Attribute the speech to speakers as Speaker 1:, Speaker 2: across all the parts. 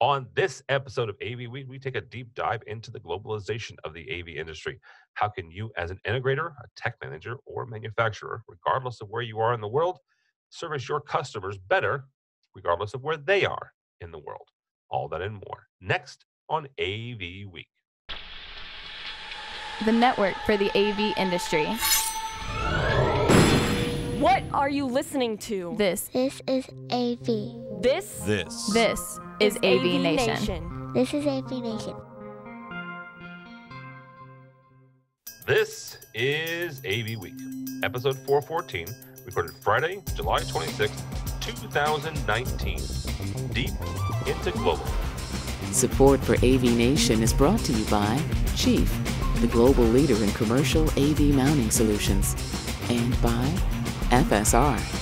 Speaker 1: On this episode of AV Week, we take a deep dive into the globalization of the AV industry. How can you, as an integrator, a tech manager, or manufacturer, regardless of where you are in the world, service your customers better, regardless of where they are in the world? All that and more next on AV Week.
Speaker 2: The network for the AV industry.
Speaker 3: What are you listening to?
Speaker 2: This
Speaker 4: is AV.
Speaker 3: This
Speaker 2: is AVNation.
Speaker 4: This is AVNation.
Speaker 1: This is AV Week, episode 414, recorded Friday, July 26th, 2019. Deep into global.
Speaker 5: Support for AVNation is brought to you by Chief, the global leader in commercial AV mounting solutions, and by FSR.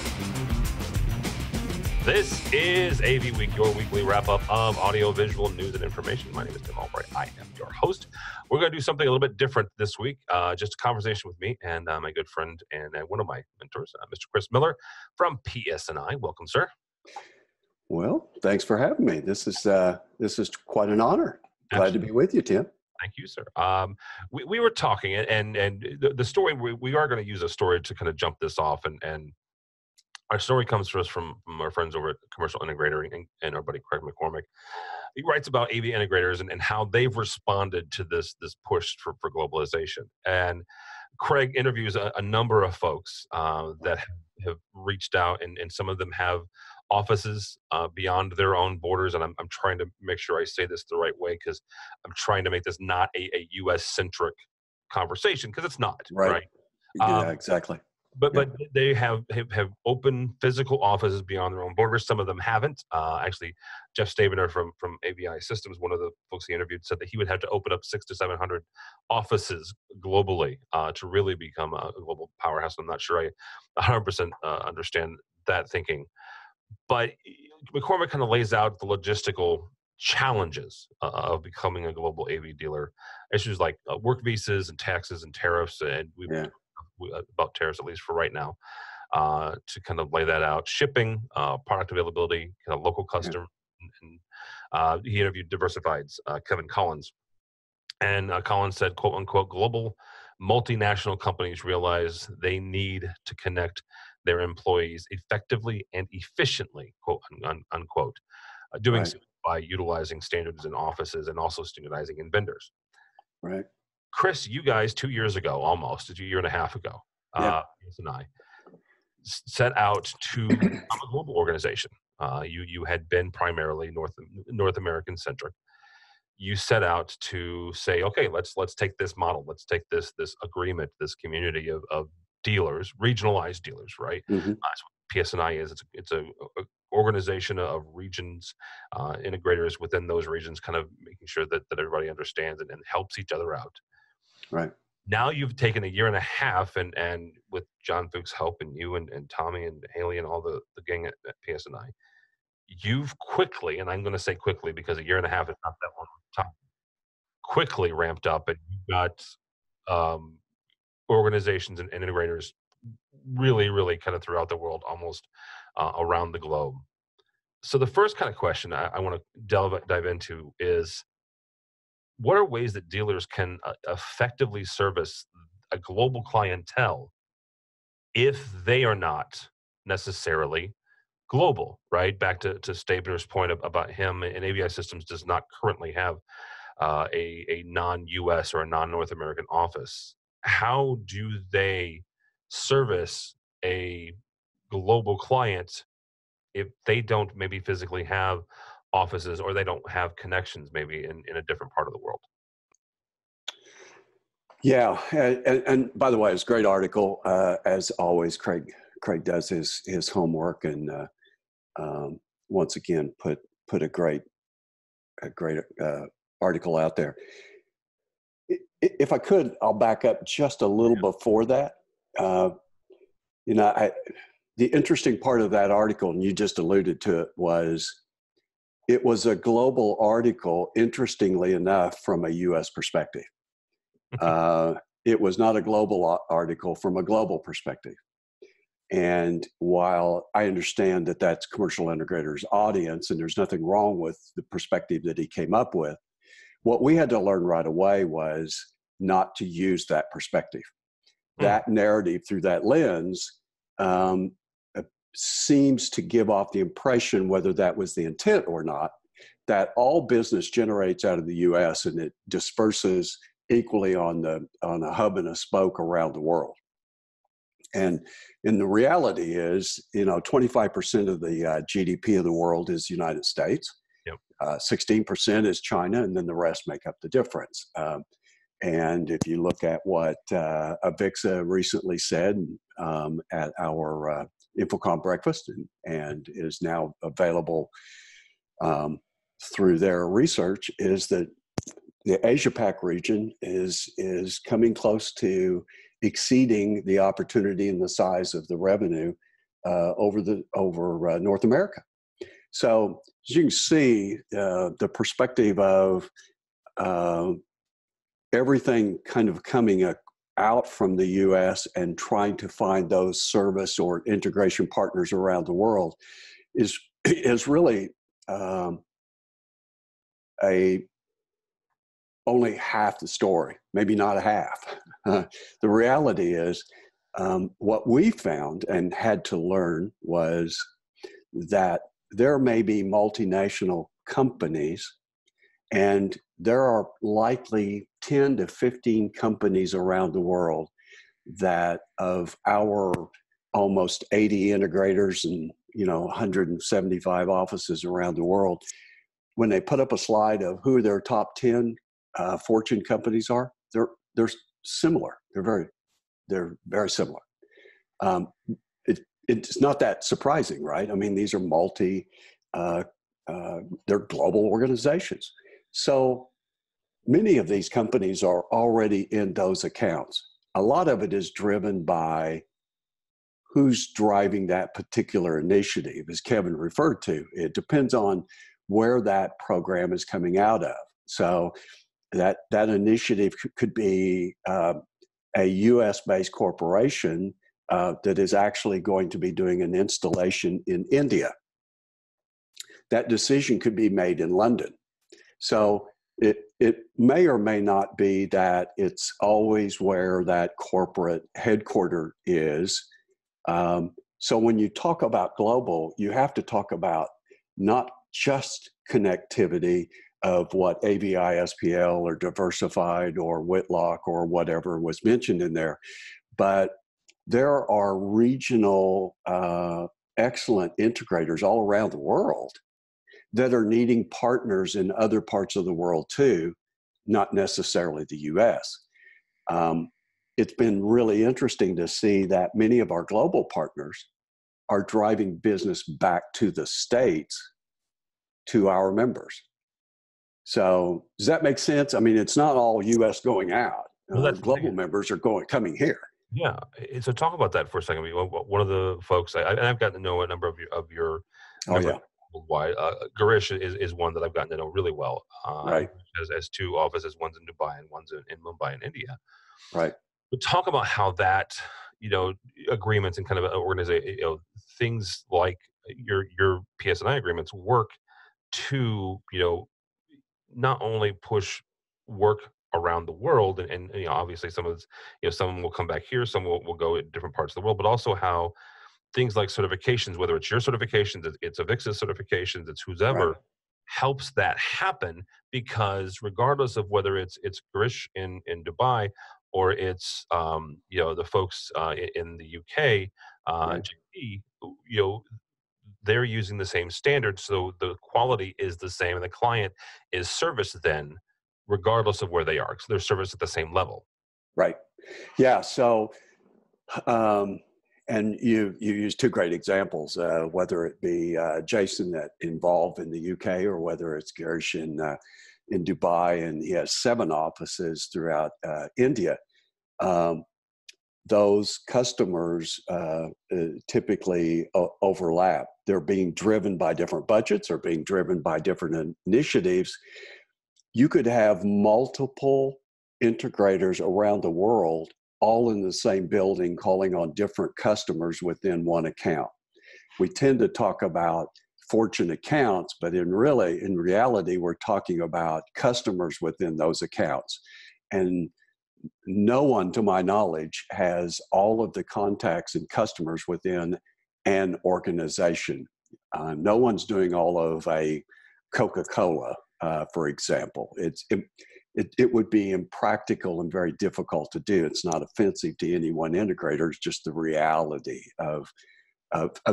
Speaker 1: This is AV Week, your weekly wrap-up of audio-visual news and information. My name is Tim Albright. I am your host. We're going to do something a little bit different this week, just a conversation with me and my good friend and one of my mentors, Mr. Chris Miller from PSNI. Welcome, sir.
Speaker 6: Well, thanks for having me. This is quite an honor. Glad to be with you, Tim.
Speaker 1: Thank you, sir. We were talking, and the story, we are going to use a story to kind of jump this off, and our story comes to us from our friends over at Commercial Integrator and our buddy Craig McCormick. He writes about AV integrators and how they've responded to this push for globalization. And Craig interviews a number of folks that have reached out, and some of them have offices beyond their own borders. And I'm trying to make sure I say this the right way, because I'm trying to make this not a U.S.-centric conversation, because it's not, right?
Speaker 6: Yeah, exactly.
Speaker 1: But they have open physical offices beyond their own borders. Some of them haven't. Actually, Jeff Stavener from AVI Systems, one of the folks he interviewed, said that he would have to open up 600 to 700 offices globally to really become a global powerhouse. I'm not sure I 100% understand that thinking. But McCormick kind of lays out the logistical challenges of becoming a global AV dealer. Issues like work visas and taxes and tariffs, and about tariffs, at least for right now, to kind of lay that out. Shipping, product availability, kind of local custom. And he interviewed Diversified's Kevin Collins. And Collins said, quote unquote, global multinational companies realize they need to connect their employees effectively and efficiently, quote unquote, doing so by utilizing standards in offices and also standardizing in vendors. Chris, you guys 2 years ago, almost a year and a half ago, Chris and I set out to become a global organization. You had been primarily North American centric. You set out to say, okay, let's take this model, let's take this agreement, this community of dealers, regionalized dealers, right? That's what PSNI is. It's a organization of regions, integrators within those regions, kind of making sure that everybody understands and helps each other out.
Speaker 6: Right.
Speaker 1: Now you've taken a year and a half, and with John Fuchs' help, and you and Tommy and Haley and all the gang at PSNI, you've quickly, and I'm going to say quickly because a year and a half is not that long time, quickly ramped up, and you've got organizations and integrators really, really kind of throughout the world, almost around the globe. So the first kind of question I want to dive into is, what are ways that dealers can effectively service a global clientele if they are not necessarily global, right? Back to Stabner's point about him, and AVI Systems does not currently have a non-US or a non-North American office. How do they service a global client if they don't maybe physically have offices, or they don't have connections maybe in a different part of the world?
Speaker 6: Yeah, and by the way, it's a great article. As always, Craig does his homework, and once again put a great article out there. If I could, I'll back up just a little before that. The interesting part of that article, and you just alluded to it, it was a global article, interestingly enough, from a U.S. perspective. It was not a global article from a global perspective. And while I understand that that's commercial integrators' audience, and there's nothing wrong with the perspective that he came up with, what we had to learn right away was not to use that perspective. That narrative through that lens seems to give off the impression, whether that was the intent or not, that all business generates out of the U.S. and it disperses equally on a hub and a spoke around the world. And the reality is, 25% of the GDP of the world is the United States.
Speaker 1: Yep.
Speaker 6: 16% is China, and then the rest make up the difference. And if you look at what AVIXA recently said at our InfoComm breakfast, and is now available through their research, is that the Asia Pac region is coming close to exceeding the opportunity and the size of the revenue over North America. So as you can see, the perspective of everything kind of coming out from the U.S. and trying to find those service or integration partners around the world is really only half the story, maybe not a half. The reality is, what we found and had to learn was that there may be multinational companies, and there are likely 10 to 15 companies around the world that, of our almost 80 integrators and 175 offices around the world, when they put up a slide of who their top 10 Fortune companies are, they're similar. They're very similar. It's not that surprising, right? I mean, these are they're global organizations. So many of these companies are already in those accounts. A lot of it is driven by who's driving that particular initiative, as Kevin referred to. It depends on where that program is coming out of. So that initiative could be a US-based corporation that is actually going to be doing an installation in India. That decision could be made in London. So it may or may not be that it's always where that corporate headquarter is. So when you talk about global, you have to talk about not just connectivity of what AVI, SPL, or Diversified, or Whitlock, or whatever was mentioned in there, but there are regional excellent integrators all around the world that are needing partners in other parts of the world too, not necessarily the US. It's been really interesting to see that many of our global partners are driving business back to the States, to our members. So does that make sense? I mean, it's not all US going out. Global members are coming here.
Speaker 1: Yeah. So talk about that for a second. One of the folks, I've gotten to know a number of your worldwide. Garish is one that I've gotten to know really well.
Speaker 6: Right.
Speaker 1: As two offices, one's in Dubai and one's in Mumbai in India.
Speaker 6: Right.
Speaker 1: But talk about how that, agreements and kind of organization, things like your PSNI agreements work to, not only push work around the world, and obviously some of this, some will come back here, some will go in different parts of the world, but also how things like certifications, whether it's your certifications, it's AVIXA certifications, it's whoever,
Speaker 6: Right.
Speaker 1: helps that happen, because regardless of whether it's Grish in Dubai or it's the folks in the UK,
Speaker 6: Right.
Speaker 1: GP, they're using the same standards, so the quality is the same, and the client is serviced then, regardless of where they are. So they're serviced at the same level.
Speaker 6: Right. Yeah. So, and you use two great examples, whether it be Jason that involved in the UK, or whether it's Garish in Dubai, and he has 7 offices throughout India. Those customers typically overlap. They're being driven by different budgets, or being driven by different initiatives. You could have multiple integrators around the world all in the same building calling on different customers within one account. We tend to talk about Fortune accounts, but in reality, we're talking about customers within those accounts. And no one, to my knowledge, has all of the contacts and customers within an organization. No one's doing all of a Coca-Cola, for example. It would be impractical and very difficult to do. It's not offensive to any one integrator. It's just the reality of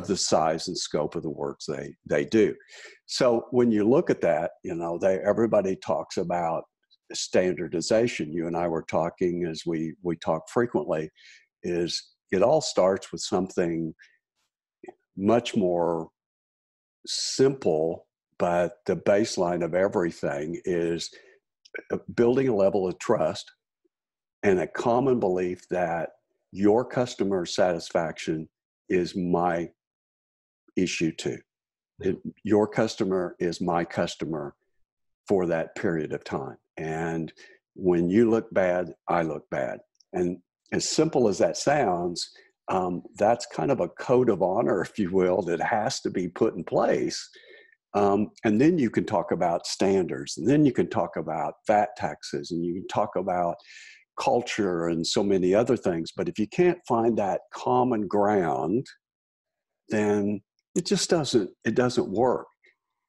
Speaker 6: the size and scope of the works they do. So when you look at that, everybody talks about standardization. You and I were talking, as we talk frequently, is it all starts with something much more simple, but the baseline of everything is building a level of trust and a common belief that your customer satisfaction is my issue too. Your customer is my customer for that period of time. And when you look bad, I look bad. And as simple as that sounds, that's kind of a code of honor, if you will, that has to be put in place. And then you can talk about standards, and then you can talk about VAT taxes, and you can talk about culture and so many other things. But if you can't find that common ground, then it just doesn't work.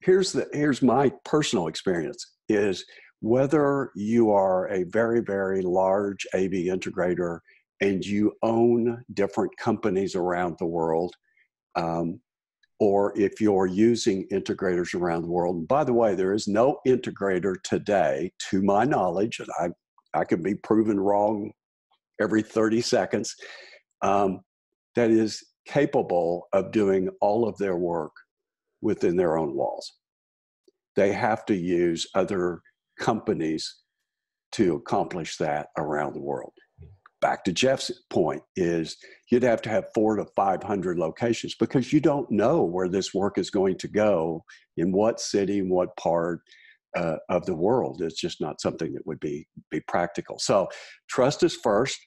Speaker 6: Here's my personal experience is whether you are a very, very large AV integrator and you own different companies around the world, or if you're using integrators around the world. And by the way, there is no integrator today, to my knowledge, and I can be proven wrong every 30 seconds, that is capable of doing all of their work within their own walls. They have to use other companies to accomplish that around the world. Back to Jeff's point is you'd have to have 400 to 500 locations because you don't know where this work is going to go, in what city, in what part of the world. It's just not something that would be practical. So trust is first,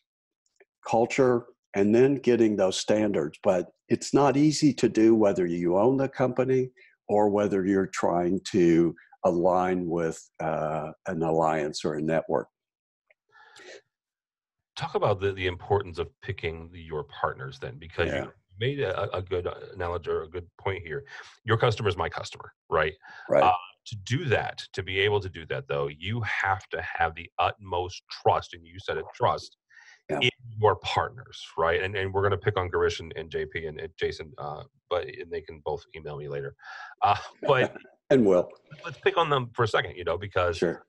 Speaker 6: culture, and then getting those standards. But it's not easy to do whether you own the company or whether you're trying to align with an alliance or a network.
Speaker 1: Talk about the importance of picking your partners then, because you made a good analogy or a good point here. Your customer is my customer, right?
Speaker 6: Right.
Speaker 1: To do that, to be able to do that, though, you have to have the utmost trust, and you said it, trust, in your partners, right? And we're going to pick on Garish and JP and Jason, and they can both email me later. But
Speaker 6: and will.
Speaker 1: Let's pick on them for a second, because
Speaker 6: sure.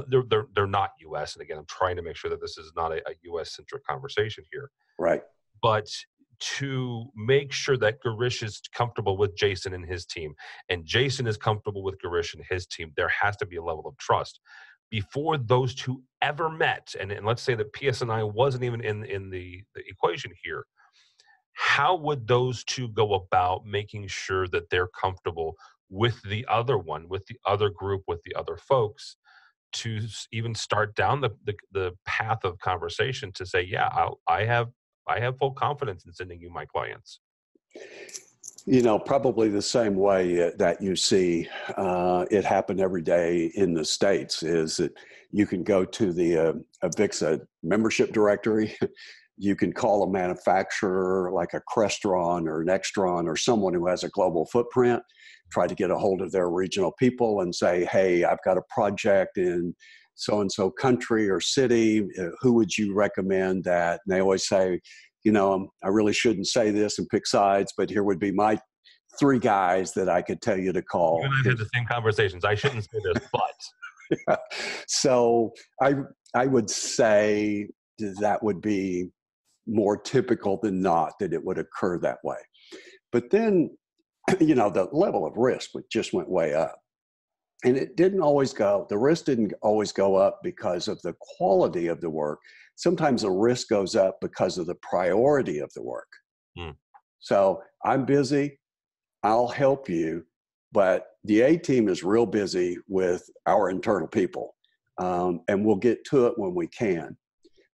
Speaker 1: They're not U.S. And again, I'm trying to make sure that this is not a U.S.-centric conversation here.
Speaker 6: Right.
Speaker 1: But to make sure that Garish is comfortable with Jason and his team, and Jason is comfortable with Garish and his team, there has to be a level of trust. Before those two ever met, and let's say that PS&I wasn't even in the equation here, how would those two go about making sure that they're comfortable with the other one, with the other group, with the other folks, to even start down the path of conversation to say, yeah, I have full confidence in sending you my clients?
Speaker 6: Probably the same way that you see it happen every day in the States is that you can go to the AVIXA membership directory. You can call a manufacturer like a Crestron or an Extron or someone who has a global footprint, try to get a hold of their regional people and say, hey, I've got a project in so-and-so country or city. Who would you recommend that? And they always say, I really shouldn't say this and pick sides, but here would be my 3 guys that I could tell you to call.
Speaker 1: You and I had the same conversations. I shouldn't say this, but.
Speaker 6: Yeah. So I would say that would be more typical than not that it would occur that way. But then, the level of risk just went way up. And the risk didn't always go up because of the quality of the work. Sometimes the risk goes up because of the priority of the work. So I'm busy, I'll help you, but the A team is real busy with our internal people, and we'll get to it when we can.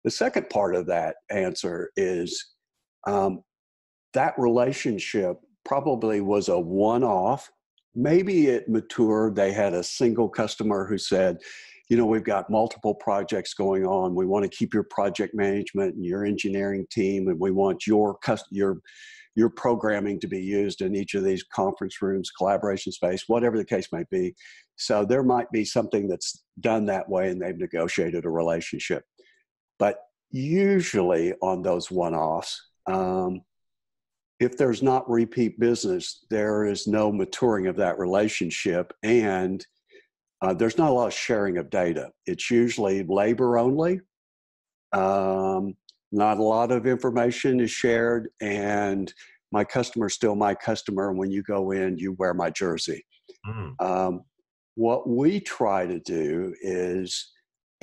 Speaker 6: The second part of that answer is that relationship probably was a one-off. Maybe it matured. They had a single customer who said, we've got multiple projects going on. We want to keep your project management and your engineering team, and we want your programming to be used in each of these conference rooms, collaboration space, whatever the case might be. So there might be something that's done that way, and they've negotiated a relationship. But usually on those one-offs, if there's not repeat business, there is no maturing of that relationship, and there's not a lot of sharing of data. It's usually labor only. Not a lot of information is shared, and my customer's still my customer. And when you go in, you wear my jersey. What we try to do is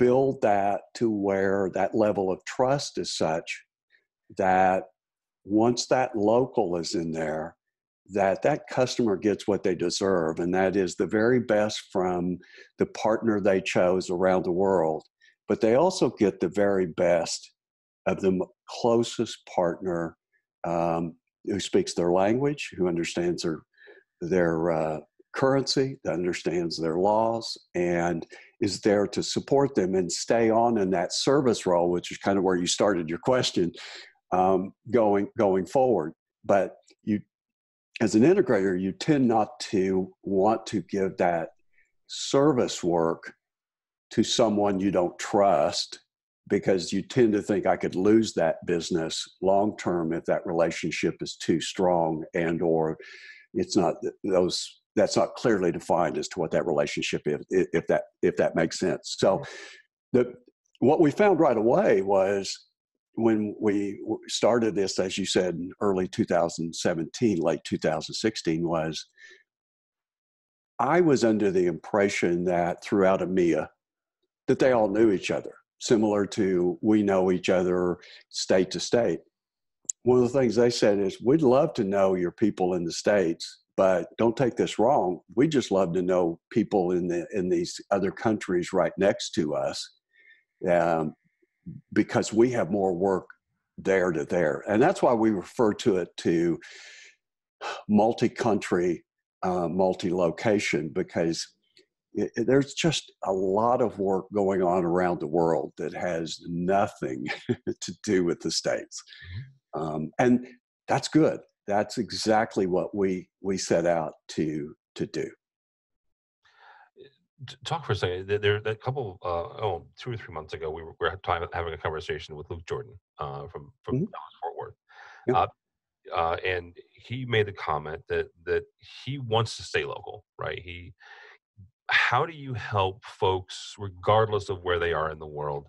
Speaker 6: build that to where that level of trust is such that once that local is in there, that customer gets what they deserve, and that is the very best from the partner they chose around the world. But they also get the very best of the closest partner who speaks their language, who understands their currency, that understands their laws, and is there to support them and stay on in that service role, which is kind of where you started your question, going forward. But you, as an integrator, you tend not to want to give that service work to someone you don't trust, because you tend to think I could lose that business long term if that relationship is too strong, and or it's not that's not clearly defined as to what that relationship is, if that makes sense. So what we found right away was, when we started this, as you said, in early 2017, late 2016, was I was under the impression that throughout EMEA, that they all knew each other, similar to we know each other state to state. One of the things they said is, we'd love to know your people in the States, but don't take this wrong. We just love to know people in these other countries right next to us, because we have more work there to there. And that's why we refer to it to multi-country, multi-location, because there's just a lot of work going on around the world that has nothing to do with the States. And that's good. That's exactly what we set out to do.
Speaker 1: Talk for a second. There a couple, 2 or 3 months ago, we were having a conversation with Luke Jordan from Dallas Fort Worth.
Speaker 6: Yeah.
Speaker 1: And he made the comment that he wants to stay local, right? How do you help folks, regardless of where they are in the world,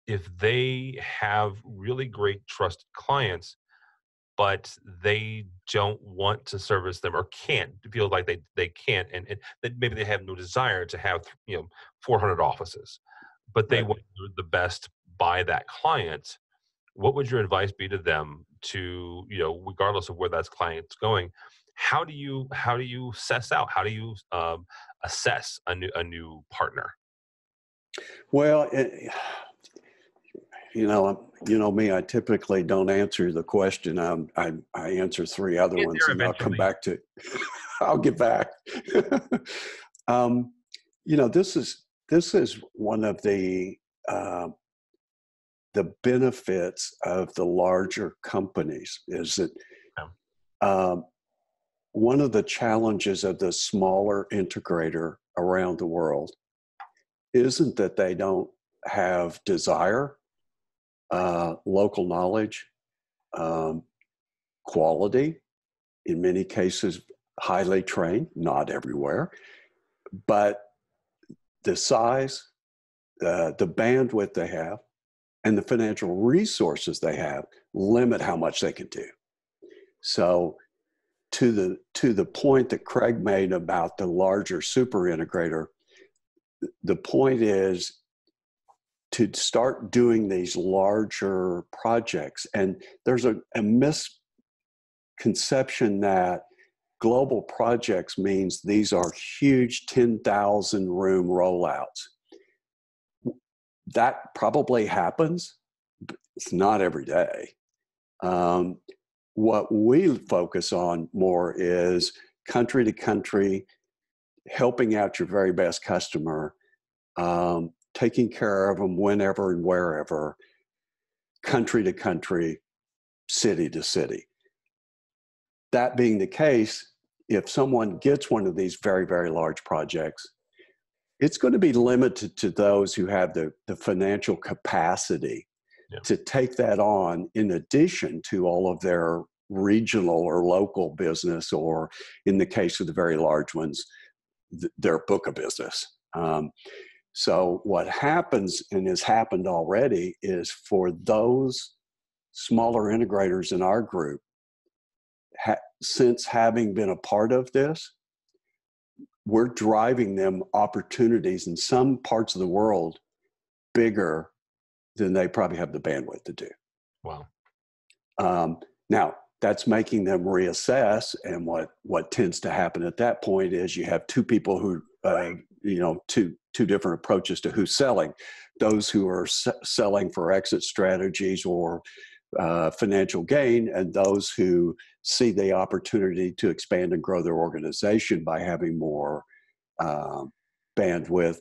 Speaker 1: if they have really great trusted clients, but they don't want to service them, or can't, feel like they can't, and that maybe they have no desire to have 400 offices, but they want the best by that client? What would your advice be to them to, regardless of where that client's going? How do you assess a new partner?
Speaker 6: Well, me, I typically don't answer the question. I answer 3 other ones, and I'll come back to, I'll get back. This is one of the benefits of the larger companies, is that one of the challenges of the smaller integrator around the world isn't that they don't have desire, local knowledge, quality, in many cases highly trained, not everywhere, but the size, the bandwidth they have, and the financial resources they have limit how much they can do. So to the point that Craig made about the larger super integrator, the point is to start doing these larger projects. And there's a misconception that global projects means these are huge 10,000 room rollouts. that probably happens. But it's not every day. What we focus on more is country to country, helping out your very best customer, taking care of them whenever and wherever, country to country, city to city. That being the case, if someone gets one of these very, very large projects, it's going to be limited to those who have the financial capacity to take that on, in addition to all of their regional or local business, or in the case of the very large ones, their book of business. So what happens, and has happened already, is for those smaller integrators in our group, since having been a part of this, we're driving them opportunities in some parts of the world bigger than they probably have the bandwidth to do.
Speaker 1: Wow.
Speaker 6: Now, that's making them reassess, and what tends to happen at that point is you have two people who, two different approaches to who's selling. Those who are selling for exit strategies or financial gain, and those who see the opportunity to expand and grow their organization by having more bandwidth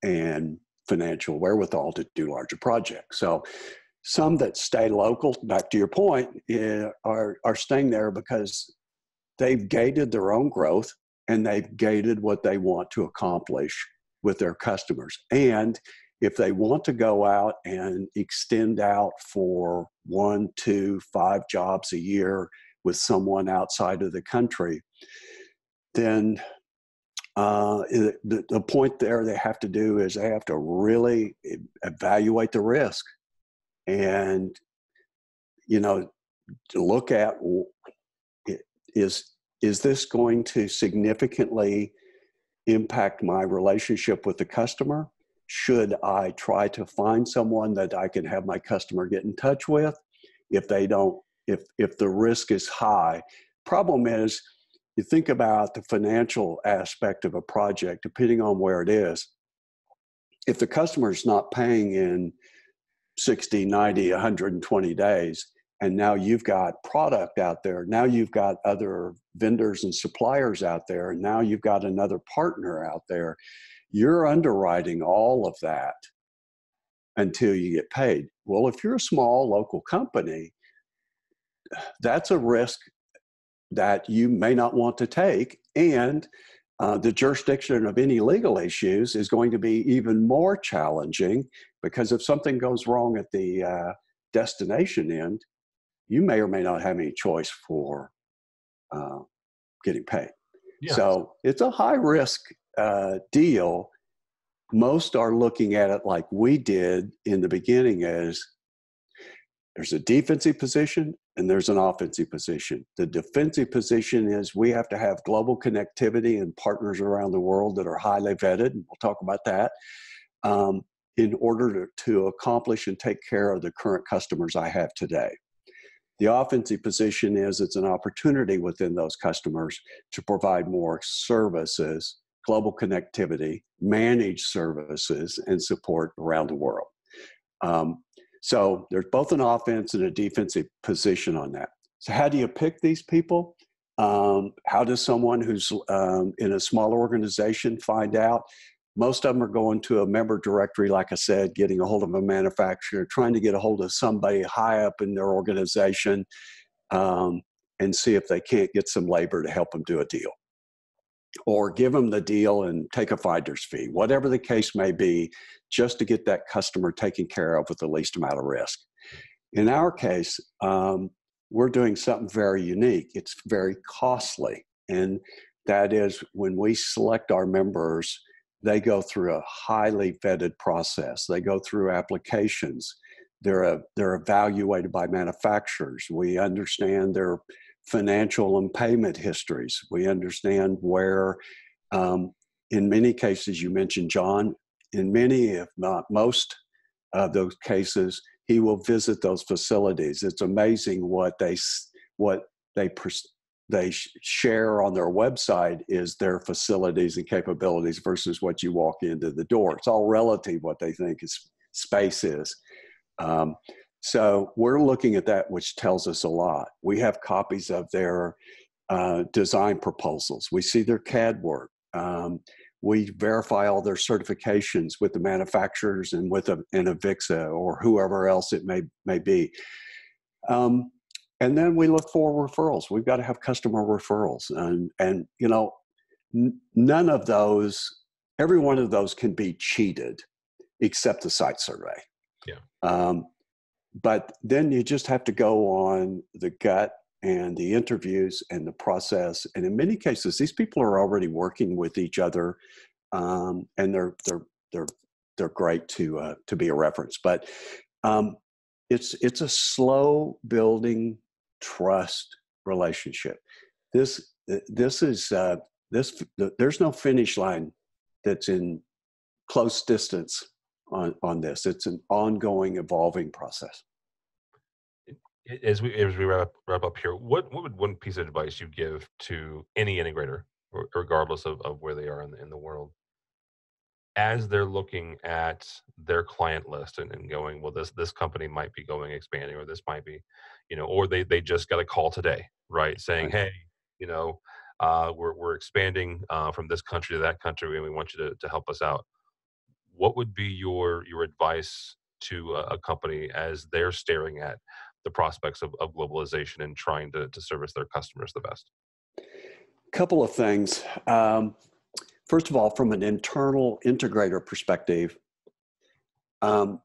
Speaker 6: and financial wherewithal to do larger projects. So some that stay local, back to your point, are staying there because they've gated their own growth, and they've gated what they want to accomplish with their customers. And if they want to go out and extend out for 1, 2, 5 jobs a year with someone outside of the country, then the point there they have to do is they have to really evaluate the risk and, look at, is this going to significantly impact my relationship with the customer? Should I try to find someone that I can have my customer get in touch with? If they don't, if the risk is high, problem is, you think about the financial aspect of a project, depending on where it is. If the customer is not paying in 60, 90, 120 days, and now you've got product out there, now you've got other vendors and suppliers out there, and now you've got another partner out there, you're underwriting all of that until you get paid. Well, if you're a small local company, that's a risk that you may not want to take, and the jurisdiction of any legal issues is going to be even more challenging, because if something goes wrong at the destination end, you may or may not have any choice for getting paid. Yeah. So it's a high risk deal. Most are looking at it like we did in the beginning, as there's a defensive position and there's an offensive position. The defensive position is we have to have global connectivity and partners around the world that are highly vetted, and we'll talk about that, in order to accomplish and take care of the current customers I have today. The offensive position is it's an opportunity within those customers to provide more services, global connectivity, managed services, and support around the world. So there's both an offense and a defensive position on that. So how do you pick these people? How does someone who's in a smaller organization find out? Most of them are going to a member directory, like I said, getting a hold of a manufacturer, trying to get a hold of somebody high up in their organization, and see if they can't get some labor to help them do a deal, or give them the deal and take a finder's fee, whatever the case may be, just to get that customer taken care of with the least amount of risk. In our case, we're doing something very unique. It's very costly. And that is, when we select our members, they go through a highly vetted process. They go through applications. They're evaluated by manufacturers. We understand their financial and payment histories. We understand where, in many cases, you mentioned John, in many, if not most of those cases, he will visit those facilities. It's amazing what they they share on their website is their facilities and capabilities versus what you walk into the door. It's all relative what they think space is. So we're looking at that, which tells us a lot. We have copies of their design proposals. We see their CAD work. We verify all their certifications with the manufacturers and with an AVIXA or whoever else it may be. And then we look for referrals. We've got to have customer referrals. And you know, none of those, every one of those can be cheated except the site survey.
Speaker 1: Yeah.
Speaker 6: But then you just have to go on the gut and the interviews and the process. And in many cases, these people are already working with each other, and they're great to be a reference. But it's a slow building trust relationship. There's no finish line that's in close distance on this. It's an ongoing, evolving process.
Speaker 1: As we wrap up here, what would one piece of advice you give to any integrator, regardless of where they are in the world, as they're looking at their client list and going, well, this company might be expanding, or this might be, or they just got a call today, right, saying, hey, we're expanding from this country to that country, and we want you to help us out. What would be your advice to a company as they're staring at the prospects of globalization and trying to service their customers the best?
Speaker 6: Couple of things. First of all, from an internal integrator perspective, I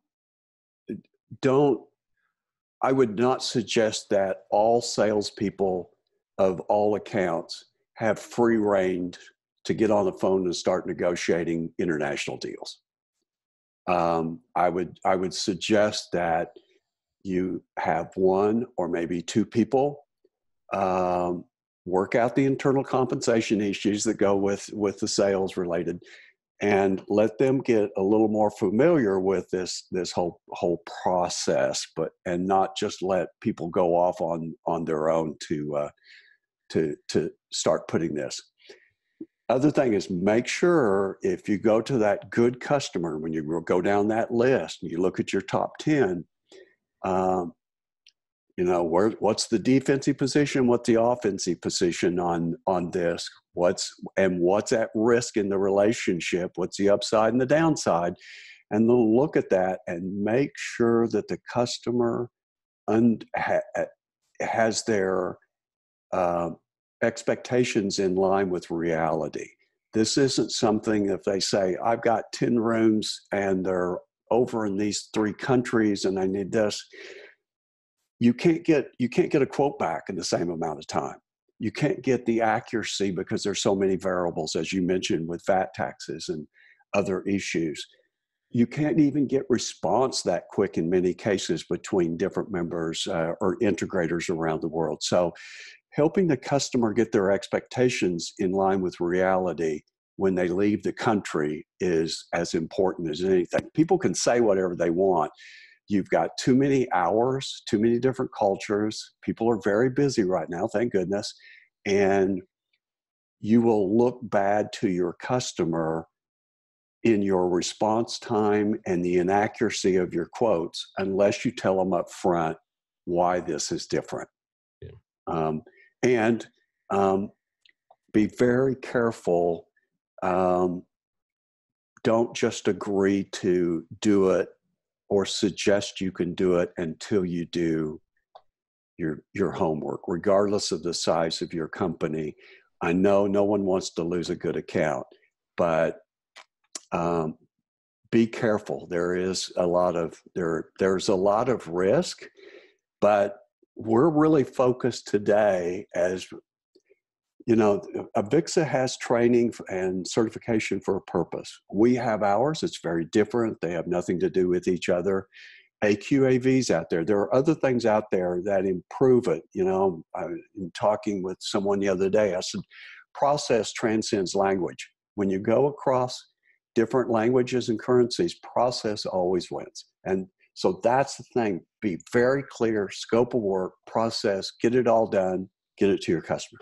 Speaker 6: would not suggest that all salespeople of all accounts have free rein to get on the phone and start negotiating international deals. I would suggest that you have one or maybe two people work out the internal compensation issues that go with the sales related, and let them get a little more familiar with this whole process, and not just let people go off on their own to start putting this. Other thing is, make sure if you go to that good customer, when you go down that list and you look at your top 10, what's the defensive position, what's the offensive position on this, what's at risk in the relationship, what's the upside and the downside, and then look at that and make sure that the customer has their expectations in line with reality. This isn't something if they say, I've got 10 rooms and they're over in these 3 countries and I need this. You can't get a quote back in the same amount of time. You can't get the accuracy because there's so many variables, as you mentioned, with VAT taxes and other issues. You can't even get response that quick in many cases between different members or integrators around the world. So helping the customer get their expectations in line with reality when they leave the country is as important as anything. People can say whatever they want. You've got too many hours, too many different cultures. People are very busy right now, thank goodness. And you will look bad to your customer in your response time and the inaccuracy of your quotes unless you tell them up front why this is different. Yeah. And be very careful. Don't just agree to do it or suggest you can do it until you do your homework, regardless of the size of your company. I know no one wants to lose a good account, but be careful. There's a lot of risk, but we're really focused today, as you know, AVIXA has training and certification for a purpose. We have ours. It's very different. They have nothing to do with each other. AQAV's out there. There are other things out there that improve it. You know, I'm talking with someone the other day. I said, process transcends language. When you go across different languages and currencies, process always wins. And so that's the thing. Be very clear, scope of work, process, get it all done, get it to your customer.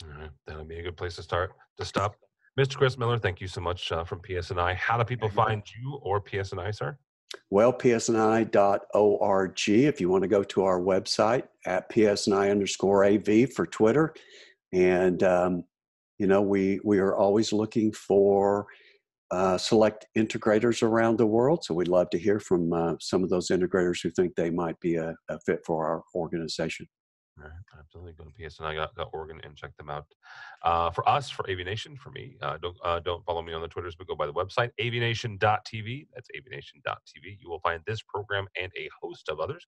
Speaker 1: All right, that'll be a good place to stop. Mr. Chris Miller, thank you so much from PSNI. How do people find you or PSNI, sir?
Speaker 6: Well, psni.org. If you want to go to our website at psni_AV for Twitter. And, we are always looking for select integrators around the world. So we'd love to hear from some of those integrators who think they might be a fit for our organization.
Speaker 1: All right, absolutely. Go to psni.org and check them out. For us, for AVNation, for me, don't follow me on the Twitters, but go by the website, avnation.tv. That's avnation.tv. You will find this program and a host of others.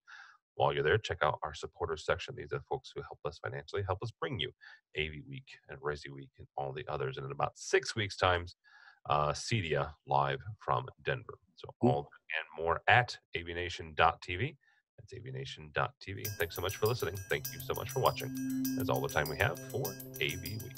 Speaker 1: While you're there, check out our supporters section. These are folks who help us financially, help us bring you AVWeek and ResiWeek and all the others. And in about 6 weeks' times, CEDIA live from Denver. So all and more at avnation.tv. That's avnation.tv. Thanks so much for listening. Thank you so much for watching. That's all the time we have for AV Week.